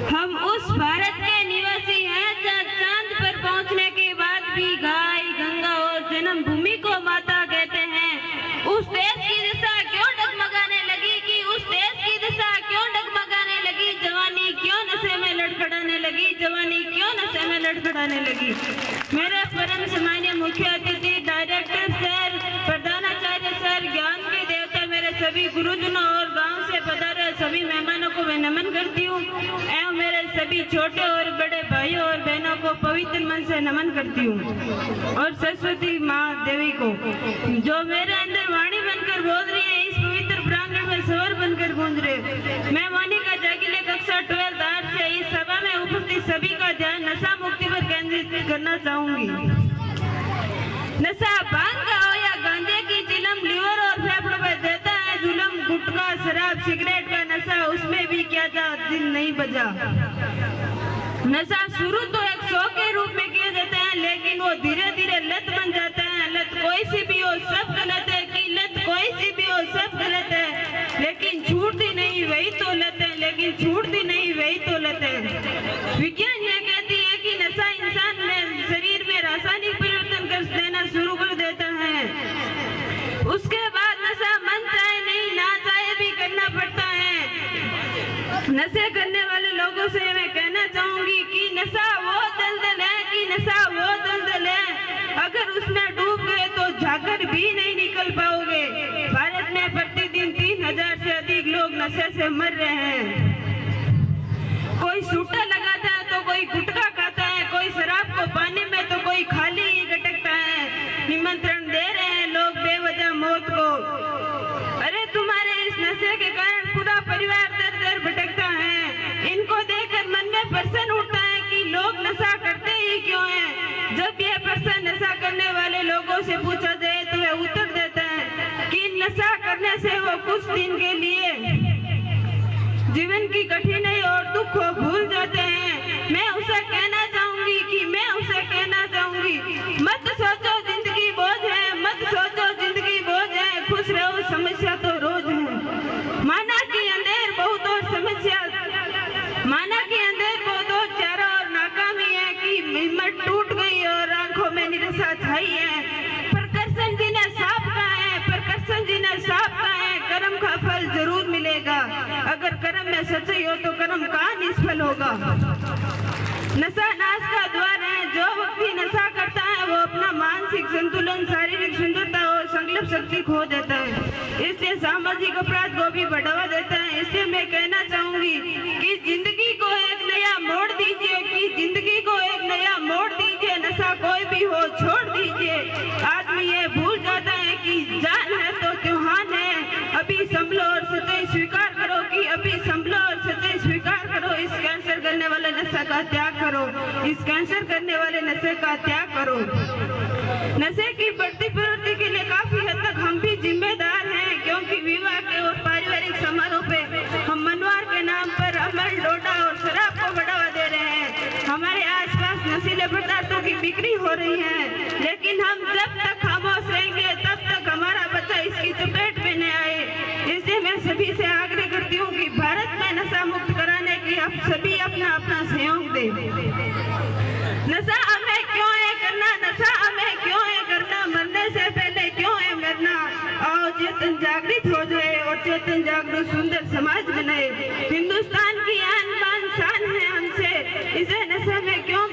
हम उस भारत के निवासी हैं जहाँ चांद पर पहुँचने के बाद भी गाय, गंगा और जन्मभूमि को माता कहते हैं। उस देश की दिशा क्यों डगमगाने लगी कि उस देश की दिशा क्यों डगमगाने लगी? जवानी क्यों नशे में लड़खड़ाने लगी? जवानी क्यों नशे में लड़खड़ाने लगी? मेरे परम सम्मानीय मुख्य अतिथि, डायरेक्टर सर, प्रधानाचार्य सर, ज्ञान के देवता, मेरे सभी गुरुजनों और गांव से पधारे सभी मेहमानों को मैं नमन करती हूँ एवं मेरे सभी छोटे और बड़े भाइयों और बहनों को पवित्र मन से नमन करती हूँ और सरस्वती माँ देवी को जो मेरे अंदर वाणी बनकर बोल रही है, इस पवित्र प्रांगण में स्वर बनकर गूंज रहे। मैं मोनिका जागिले कक्षा 12 आर्ट से इस सभा में उपस्थित सभी का ध्यान नशा मुक्ति पर केंद्रित करना चाहूंगी। नशा भांग का हो या गांजे की चिलम लीवर और फेफड़ों पर देता है जुलम। गुटखा, शराब, सिगरेट का नशा, उसमें भी क्या था दिल नहीं बजा। नशा शुरू तो एक शौक के रूप में किए जाते हैं, लेकिन वो धीरे धीरे लत बन जाता है। लत कोई सी भी हो सब गलत है कि लत कोई सी भी हो सब गलत है, लेकिन छूटती नहीं वही तो लत है, लेकिन छूटती नहीं वही तो लत है। विज्ञान यह कहती है कि नशा इंसान में शरीर में रासायनिक परिवर्तन कर देना शुरू कर देता है। उसके बाद नशा मन चाहे नहीं ना चाहे भी करना पड़ता है। नशे करने वाले लोगों से मैं कहना चाहूंगी कि नशा वो दलदल है कि नशा वो दलदल है, अगर उसमें डूब गए तो जाकर भी नहीं निकल पाओगे। भारत में प्रतिदिन 3000 से अधिक लोग नशे से मर रहे हैं। कोई सूटा लगाता है तो कोई गुटखा खाता है, कोई शराब को पानी में तो कोई खाली ही गटकता है। निमंत्रण दे रहे हैं लोग बेवजह मौत को। अरे तुम्हारे इस नशे के कारण पूरा परिवार दर दर भटकता है। इनको देखकर मन में प्रश्न उठता है कि लोग नशा करते ही क्यों हैं। जब यह प्रश्न नशा करने वाले लोगों से पूछा जाए तो वे उत्तर देते हैं कि नशा करने से वो कुछ दिन के लिए जीवन की कठिनाई और दुख को भूल जाते हैं। मैं उसे कहना चाहूंगी मत सोचो जिंदगी बोझ है, मत सोचो जिंदगी बोझ है, खुश रहो समस्या तो रोज है। माना कि अंधेर बहुत और समस्या, माना कि अंधेर बहुत और चारा और नाकामी है कि हिम्मत टूट गई और आंखों में निराशा छाई है। पर कृष्ण जी ने साफ कहा है, कर्म का फल जरूर मिलेगा। अगर कर्म में सच्चाई हो तो कर्म कहाँ निष्फल होगा। नशा नाश का द्वार है। जो व्यक्ति नशा करता है वो अपना मानसिक संतुलन, शारीरिक सुंदरता और संकल्प शक्ति खो देता है। इसलिए सामाजिक अपराध को भी बढ़ावा देता है। इसलिए मैं कहना चाहूंगी कि जिंदगी को एक नया मोड़ दीजिए, कि जिंदगी को एक नया मोड़ दीजिए। नशा कोई भी हो छोड़ दीजिए। आदमी ये भूल जाता है कि जान है तो त्योहार है। अभी संभलो और सच्चाई स्वीकार करो, कि अभी संभलो और सच्चाई स्वीकार करो। इस कैंसर करने वाले नशा का त्याग करो, इस कैंसर करने वाले नशे का त्याग करो। नशे की बढ़ती प्रवृत्ति के लिए काफी हद तक हम भी जिम्मेदार हैं, क्योंकि विवाह के और पारिवारिक समारोह पे हम मनवार के नाम पर अमल, डोडा और शराब को बढ़ावा दे रहे हैं। हमारे आसपास नशीले पदार्थों की बिक्री हो रही है, लेकिन हम जब तक खामोश रहेंगे तब तक हमारा बच्चा इसकी चपेट में न आए। इसलिए मैं सभी से आग्रह करती हूँ कि भारत में नशा मुक्त कराने की आप सभी अपना अपना सहयोग दें। नशा हमें क्यों है करना, नशा हमें क्यों है करना, मरने से पहले क्यों है मरना। और चेतन जागृत हो जाए और चेतन जागरूक सुंदर समाज बनाए। हिंदुस्तान की आन बान शान है हमसे, इसे नशा में क्यों